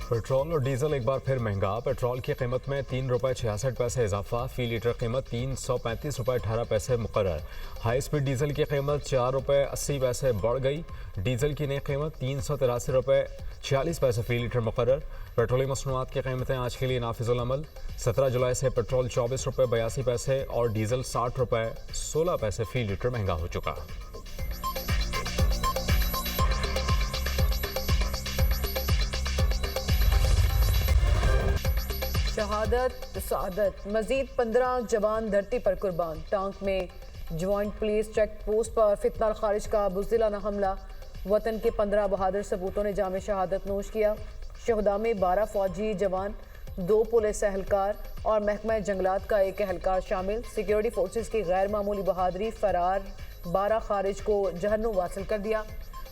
Petrol और diesel एक बार फिर महंगा। पेट्रोल की कीमत में ₹3.66 इजाफा, फी लीटर कीमत ₹335.18 मुकर्रर। हाई स्पीड डीजल की कीमत ₹4.80 बढ़ गई। डीजल की नई कीमत ₹383.46 फी लीटर मुकर्रर। पेट्रोलियम मसनूआत की कीमतें आज के लिए नाफिजुल अमल। 17 जुलाई से पेट्रोल ₹24.82 और डीजल ₹60.16 फी लीटर महंगा हो चुका। शहादत सआदत, मजीद 15 जवान धरती पर कुर्बान। टांक में ज्वाइंट पुलिस चेक पोस्ट पर फितना खारिज का बुज़दिलाना हमला। वतन के 15 बहादुर सबूतों ने जाम शहादत नोश किया। शहदा में 12 फौजी जवान, 2 पुलिस एहलकार और महकमा जंगलात का एक एहलकार शामिल। सिक्योरिटी फोर्सेस की गैर मामूली बहादुरी, फरार 12 खारिज को जहन्नुम वासिल कर दिया।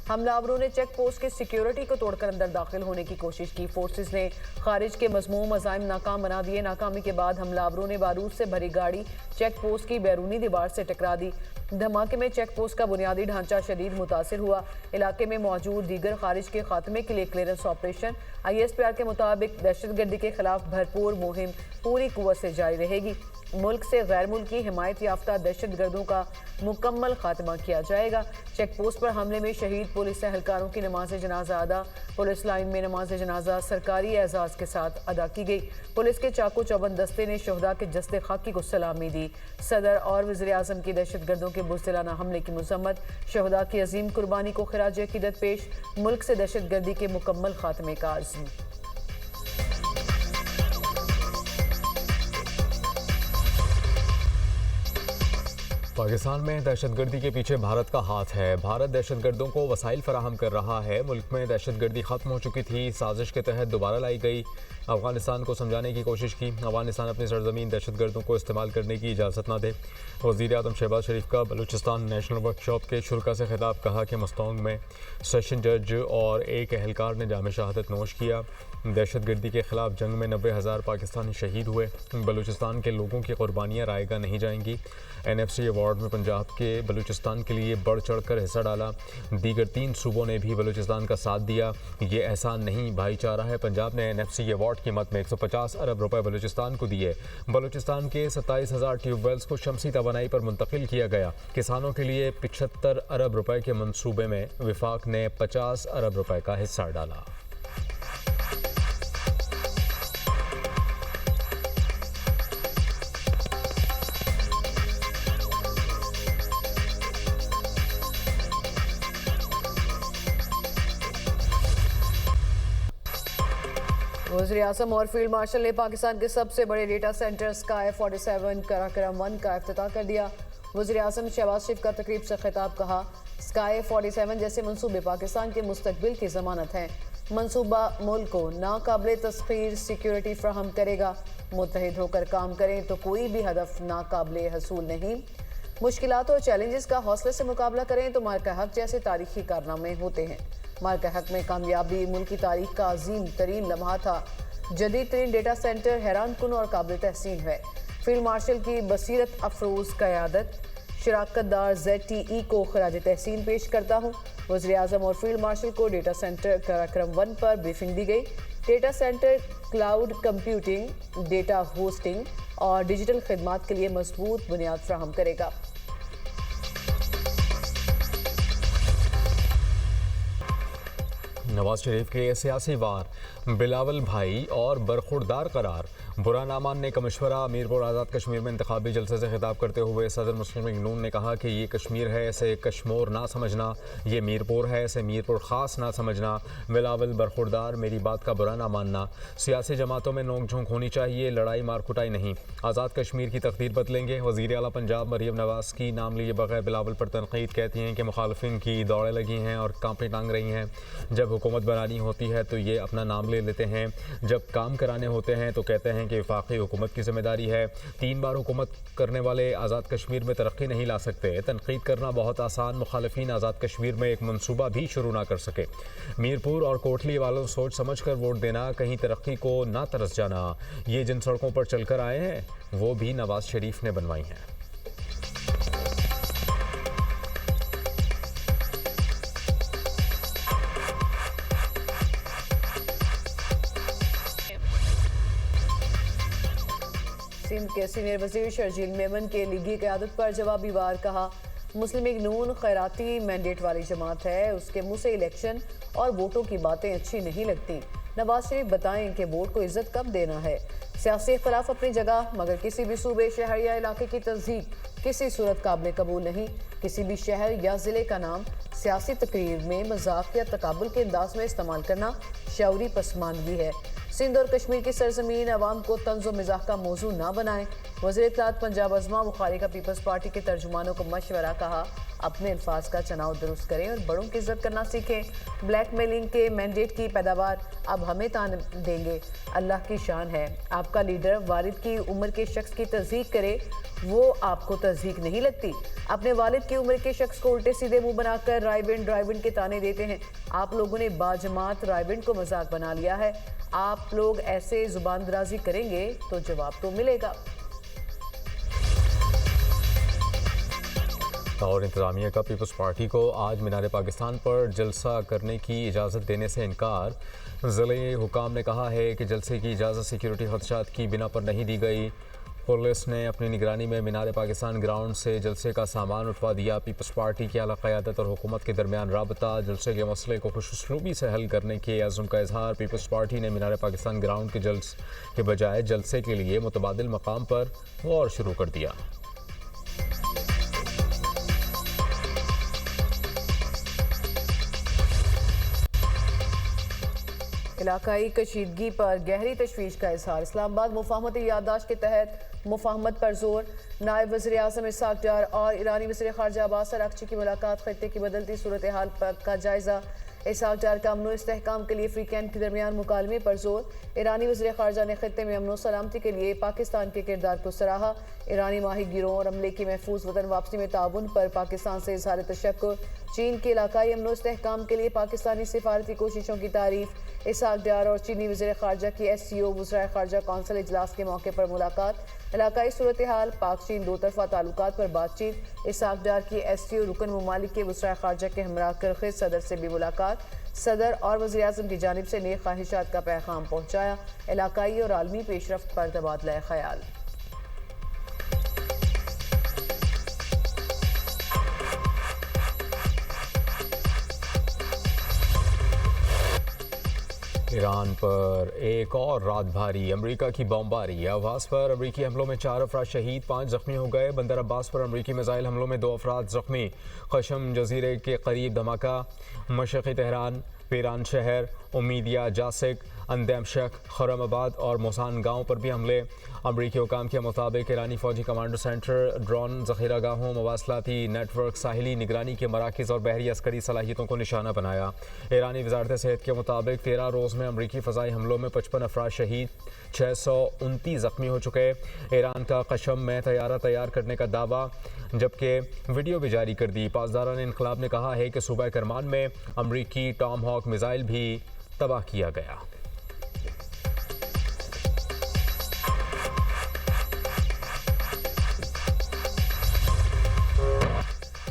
हमलावरों ने चेक पोस्ट की सिक्योरिटी को तोड़कर अंदर दाखिल होने की कोशिश की। फोर्सेस ने खारिज के मज़मूम अज़ाइम नाकाम बना दिए। नाकामी के बाद हमलावरों ने बारूद से भरी गाड़ी चेक पोस्ट की बैरूनी दीवार से टकरा दी। धमाके में चेक पोस्ट का बुनियादी ढांचा शदीद मुतासिर हुआ। इलाके में मौजूद दीगर खारिज के खात्मे के लिए क्लियरेंस ऑपरेशन ISPR के मुताबिक दहशतगर्दी के खिलाफ भरपूर मुहिम पूरी कुव्वत से जारी रहेगी। मुल्क से गैर मुल्की हिमायत याफ्ता दहशतगर्दों का मुकम्मल खात्मा किया जाएगा। चेक पोस्ट पर हमले में शहीद पुलिस एहलकारों की नमाज जनाजा अदा। पुलिस लाइन में नमाज जनाजा सरकारी एजाज़ के साथ अदा की गई। पुलिस के चाकू चौबंद दस्ते ने शहदा के जस्ते खाकी को सलामी दी। सदर और वज़ीर आज़म की दहशतगर्दों के बुज़दिलाना हमले की मज़म्मत। शहदा की अजीम कुर्बानी को खिराज अकीदत पेश। मुल्क से दहशतगर्दी के मुकम्मल खात्मे का आज़म। पाकिस्तान में दहशतगर्दी के पीछे भारत का हाथ है। भारत दहशतगर्दों को वसाइल फराहम कर रहा है। मुल्क में दहशतगर्दी ख़त्म हो चुकी थी, साजिश के तहत दोबारा लाई गई। अफगानिस्तान को समझाने की कोशिश की। अफगानिस्तान अपनी सरजमीन दहशतगर्दों को इस्तेमाल करने की इजाज़त न दे। वज़ीर आज़म शहबाज शरीफ का बलूचिस्तान नेशनल वर्कशॉप के शुरा से खिताब। कहा कि मस्तोंग में सेशन जज और एक एहलकार ने जाम शहादत नोश किया। दहशतगर्दी के खिलाफ जंग में 90,000 पाकिस्तानी शहीद हुए। बलूचिस्तान के लोगों की कुर्बानियाँ रायगा नहीं जाएंगी। NFC अवार्ड में पंजाब के बलूचिस्तान के लिए बढ़ चढ़ कर हिस्सा डाला। दीगर 3 सूबों ने भी बलूचिस्तान का साथ दिया। ये एहसान नहीं भाईचारा है। पंजाब ने NFC अवार्ड कीमत में 150 अरब रुपए बलूचिस्तान को दिए। बलूचिस्तान के 27,000 ट्यूबवेल्स को शमसी तवानाई पर मुंतकिल किया गया। किसानों के लिए 75 अरब रुपए के मंसूबे में विफाक ने 50 अरब रुपए का हिस्सा डाला। वज़ीर आज़म और फील्ड मार्शल ने पाकिस्तान के सबसे बड़े डेटा सेंटर स्काई 47 कराक्रम 1 का इफ्तिताह कर दिया। वज़ीर आज़म शहबाज शरीफ का तकरीब से खिताब। कहा, स्काई 47 जैसे मंसूबे पाकिस्तान के मुस्तकबिल की ज़मानत हैं। मंसूबा मुल्क को नाकाबिल तस्खीर सिक्योरिटी फ्राहम करेगा। मुत्तहिद होकर काम करें तो कोई भी हदफ नाकाबिल हसूल नहीं। मुश्किलात और चैलेंजेस का हौसले से मुकाबला करें तो मार्का हक जैसे तारीखी कारनामे होते हैं। मार्का हक में कामयाबी मुल्क की तारीख का अजीम तरीन लम्हा था। जदीद तरीन डेटा सेंटर हैरान कुन और काबिल तहसीन है। फील्ड मार्शल की बसीरत अफरोज क़यादत शराकतदार ZTE को खराज तहसीन पेश करता हूँ। वज़ीर आज़म और फील्ड मार्शल को डेटा सेंटर कराक्रम 1 पर ब्रीफिंग दी गई। Data centre cloud computing, data hosting और डिजिटल खिदमात के लिए मजबूत बुनियाद फ्राहम करेगा। नवाज शरीफ के सियासी वार, बिलावल भाई और बरखुरदार करार। बुरा ना मानने का मशवरा। मीरपुर आज़ाद कश्मीर में इंतखाबी जलसे से खिताब करते हुए सदर मुस्लिम लीग नून ने कहा कि ये कश्मीर है, इसे कश्मोर ना समझना। ये मीरपुर है, इसे मीरपुर ख़ास ना समझना। बिलावल बरखुरदार, मेरी बात का बुरा ना मानना। सियासी जमातों में नोक झोंक होनी चाहिए, लड़ाई मार कुटाई नहीं। आज़ाद कश्मीर की तकदीर बदलेंगे। वज़ीर आला पंजाब मरीम नवाज की नाम लिए बगैर बिलावल पर तनकीद। कहती हैं कि मुखालफिन की दौड़ें लगी हैं और कांपे टांग रही हैं। जब हुकूमत बनानी होती है तो ये अपना नाम ले लेते हैं, जब काम कराने होते हैं तो कहते हैं कि वफाकी हुकूमत की जिम्मेदारी है। 3 बार हुकूमत करने वाले आज़ाद कश्मीर में तरक्की नहीं ला सकते। तनकीद करना बहुत आसान, मुखालिफिन आज़ाद कश्मीर में एक मनसूबा भी शुरू ना कर सके। मीरपुर और कोटली वालों सोच समझ कर वोट देना, कहीं तरक्की को ना तरस जाना। ये जिन सड़कों पर चलकर आए हैं वो भी नवाज शरीफ ने बनवाई हैं। सिंध के सीनियर वजीर शर्जील मेमन के लीगी क़यादत पर जवाबी वार कहा। मुस्लिम लीग नून खैराती मैंडेट वाली जमात है, उसके मुंह से इलेक्शन और वोटों की बातें अच्छी नहीं लगती। नवाज शरीफ बताएं कि वोट को इज्जत कब देना है। सियासी इख्तलाफ अपनी जगह, मगर किसी भी सूबे, शहर या इलाके की तस्दीक किसी सूरत काबिल कबूल नहीं। किसी भी शहर या ज़िले का नाम सियासी तकरीर में मजाक या तकाबुल के अंदाज में इस्तेमाल करना शऊरी पसमानदगी है। सिंध और कश्मीर की सरजमीन अवाम को तंज़ व मिजाक का मौजू ना बनाएं। वज़ीर इत्तलात पंजाब अज़मा बुखारी का पीपल्स पार्टी के तर्जुमानों को मशवरा, कहा अपने अल्फाज का चुनाव दुरुस्त करें और बड़ों की इज्जत करना सीखें। ब्लैकमेलिंग के मैंडेट की पैदावार अब हमें तान देंगे, अल्लाह की शान है। आपका लीडर वालिद की उम्र के शख्स की तस्दीक करे, वो आपको तस्दीक नहीं लगती। अपने वालिद की उम्र के शख्स को उल्टे सीधे मुंह बनाकर रायविंड के ताने देते हैं। आप लोगों ने बाजमात रायविंड को मजाक बना लिया है। आप लोग ऐसे जुबान दराजी करेंगे तो जवाब तो मिलेगा। और इंतज़ामिया का पीपल्स पार्टी को आज मीनार पाकिस्तान पर जलसा करने की इजाज़त देने से इनकार। ज़िले हुकाम ने कहा है कि जलसे की इजाज़त सिक्योरिटी खदशात की बिना पर नहीं दी गई। पुलिस ने अपनी निगरानी में मीनार पाकिस्तान ग्राउंड से जलसे का सामान उठवा दिया। पीपल्स पार्टी की आला क़यादत और हुकूमत के दरमियान राबता, जलसे के मसले को खुशउस्लूबी से हल करने के अज़्म का इजहार। पीपल्स पार्टी ने मीनार पाकिस्तान ग्राउंड के जलसे के बजाय जलसे के लिए मुतबादिल मकाम पर गौर शुरू कर दिया। इलाकाई कशीदगी पर गहरी तशवीश का इजहार। इस्लामाबाद मुफाहमती याददाश्त के तहत मुफाहमत पर जोर। नायब वज़ीर आज़म इस्हाक डार और ईरानी वज़ीर ख़ारजा अब्बास अराग़ची की मुलाकात। ख़त्ते की बदलती सूरत हाल का जायज़ा। इस्हाक डार का अमन इस्तेहकाम के लिए फ्री कैंप के दरमियान मुकालमे पर जोर। ईरानी वज़ीर ख़ारजा ने ख़त्ते में अमन सलामती के लिए पाकिस्तान के किरदार को सराहा। ईरानी माही गिरोह और अमले की महफूज वतन वापसी में ताउन पर पाकिस्तान से इजहार तशक्कुर। चीन के इलाकाई अमन इस्तेहकाम के लिए पाकिस्तानी सिफारती कोशिशों की तारीफ। इस्हाक डार और चीनी वज़ीर ख़ारजा की SCO वज़राए ख़ारजा कौंसिल इजलास के मौके पर मुलाकात। इलाकाई सूरत हाल, पाक चीन दो तरफ़ा ताल्लुकात पर बातचीत। इस्हाक डार की SCO रुकन ममालिक के वज़राए ख़ारजा के हमरा किर्गिज़ सदर से भी मुलाकात। सदर और वज़ीर आज़म की जानिब से नेक ख्वाहिशात का पैगाम पहुँचाया। इलाकाई और आलमी पेशरफ्त पर तबादला ख्याल। ईरान पर एक और रात भारी अमरीका की बमबारी। अब्बास पर अमरीकी हमलों में 4 अफराद शहीद, 5 जख्मी हो गए। बंदर अब्बास पर अमरीकी मिसाइल हमलों में 2 अफराद जख्मी। कशम जजीरे के करीब धमाका। मशरक़ी तेहरान, पीरान शहर, उम्मीदिया, जासिक, अंदमशक, खरमाबाद और मोसान गाँव पर भी हमले। अमरीकी हुकाम के मुताबिक ईरानी फ़ौजी कमांडो सेंटर, ड्रोन ज़ख़ीरा गाहों, मवासलाती नेटवर्क, साहिली निगरानी के मराकज़ और बहरी अस्करी सलाहियतों को निशाना बनाया। ईरानी वज़ारत सेहत के मुताबिक 13 रोज़ में अमरीकी फ़ज़ाई हमलों में 55 अफराद शहीद, 629 ज़ख्मी हो चुके। ईरान का कशम में तैयारा तैयार करने का दावा, जबकि वीडियो भी जारी कर दी। पासदारान इनकलाब ने कहा है कि सूबा करमान में अमरीकी टॉम हॉक मिसाइल भी तबाह किया गया।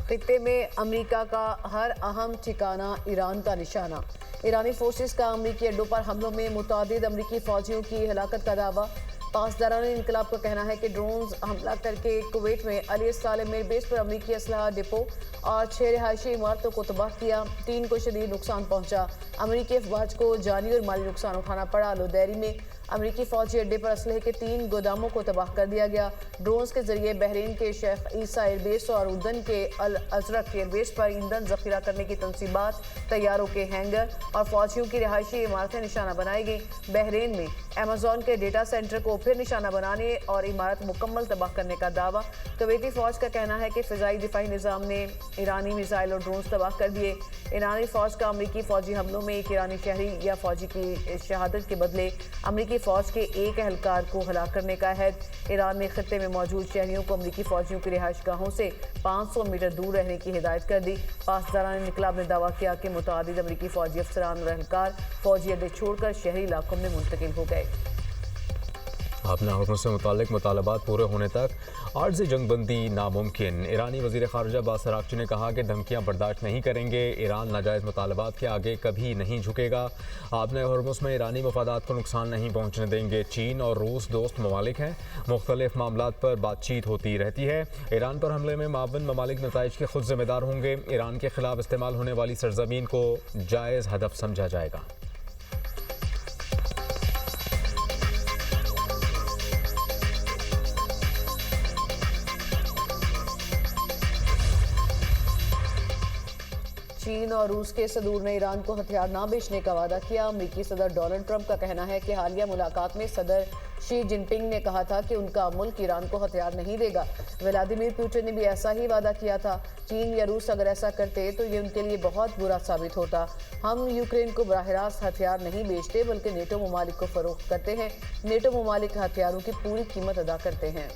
खित्ते में अमेरिका का हर अहम ठिकाना ईरान का निशाना। ईरानी फोर्सेस का अमरीकी अड्डों पर हमलों में मुतादिद अमरीकी फौजियों की हलाकत का दावा। पासदारान इनकलाब का कहना है कि ड्रोन्स हमला करके कुवैत में अली सालेम एयरबेस पर अमरीकी असलहा डिपो और 6 रिहायशी इमारतों को तबाह किया। 3 को शदीद नुकसान पहुंचा। अमरीकी अफवाज को जानी और माली नुकसान उठाना पड़ा। लोदैरी में अमरीकी फौजी अड्डे पर असलहे के 3 गोदामों को तबाह कर दिया गया। ड्रोन्स के जरिए बहरीन के शेख ईसा एयरबेस और उर्दन के अल अजरक एयरबेस पर ईंधन जखीरा करने की तनसीबात, तैयारों के हैंगर और फौजियों की रिहायशी इमारतें निशाना बनाई गई। बहरीन में अमेजोन के डेटा सेंटर को फिर निशाना बनाने और इमारत मुकम्मल तबाह करने का दावा। कुवैती फौज का कहना है कि फ़िज़ाई दिफाई निज़ाम ने ईरानी मिसाइल और ड्रोन्स तबाह कर दिए। ईरानी फौज का अमरीकी फौजी हमलों में एक ईरानी शहरी या फौजी की शहादत के बदले अमरीकी फौज के एक एहलकार को हलाक करने का अहद। ईरान ने खित्ते में मौजूद शहरियों को अमरीकी फौजियों की रिहाइश गाहों से 500 मीटर दूर रहने की हिदायत कर दी। पासदारान इनकलाब ने दावा किया कि मुतादिद अमरीकी फौजी अफसरान और एहलकार फौजी अड्डे छोड़कर शहरी इलाकों में मुंतकिल हो गए। अपना हुक्म से मुतालिक मुतालबात पूरे होने तक आर्जी जंगबंदी नामुमकिन। ईरानी वज़ीर ख़ारजा अब्बास अराग़ची ने कहा कि धमकियाँ बर्दाश्त नहीं करेंगे, ईरान नाजायज़ मुतालबात के आगे कभी नहीं झुकेगा। आपने हुर्मुज़ में ईरानी मफादात को नुकसान नहीं पहुँचने देंगे। चीन और रूस दोस्त ममालिक हैं, मुख्तलिफ मामलात पर बातचीत होती रहती है। ईरान पर हमले में मावन ममालिक नताइज के खुद जिम्मेदार होंगे। ईरान के खिलाफ इस्तेमाल होने वाली सरजमीन को जायज़ हदफ समझा जाएगा। चीन और रूस के सदूर ने ईरान को हथियार ना बेचने का वादा किया। अमेरिकी सदर डोनाल्ड ट्रंप का कहना है कि हालिया मुलाकात में सदर शी जिनपिंग ने कहा था कि उनका मुल्क ईरान को हथियार नहीं देगा। व्लादिमीर पुतिन ने भी ऐसा ही वादा किया था। चीन या रूस अगर ऐसा करते तो ये उनके लिए बहुत बुरा साबित होता। हम यूक्रेन को बराह रास्त हथियार नहीं बेचते बल्कि नेटो ममालिक को फरोख्त करते हैं। नेटो ममालिक हथियारों की पूरी कीमत अदा करते हैं।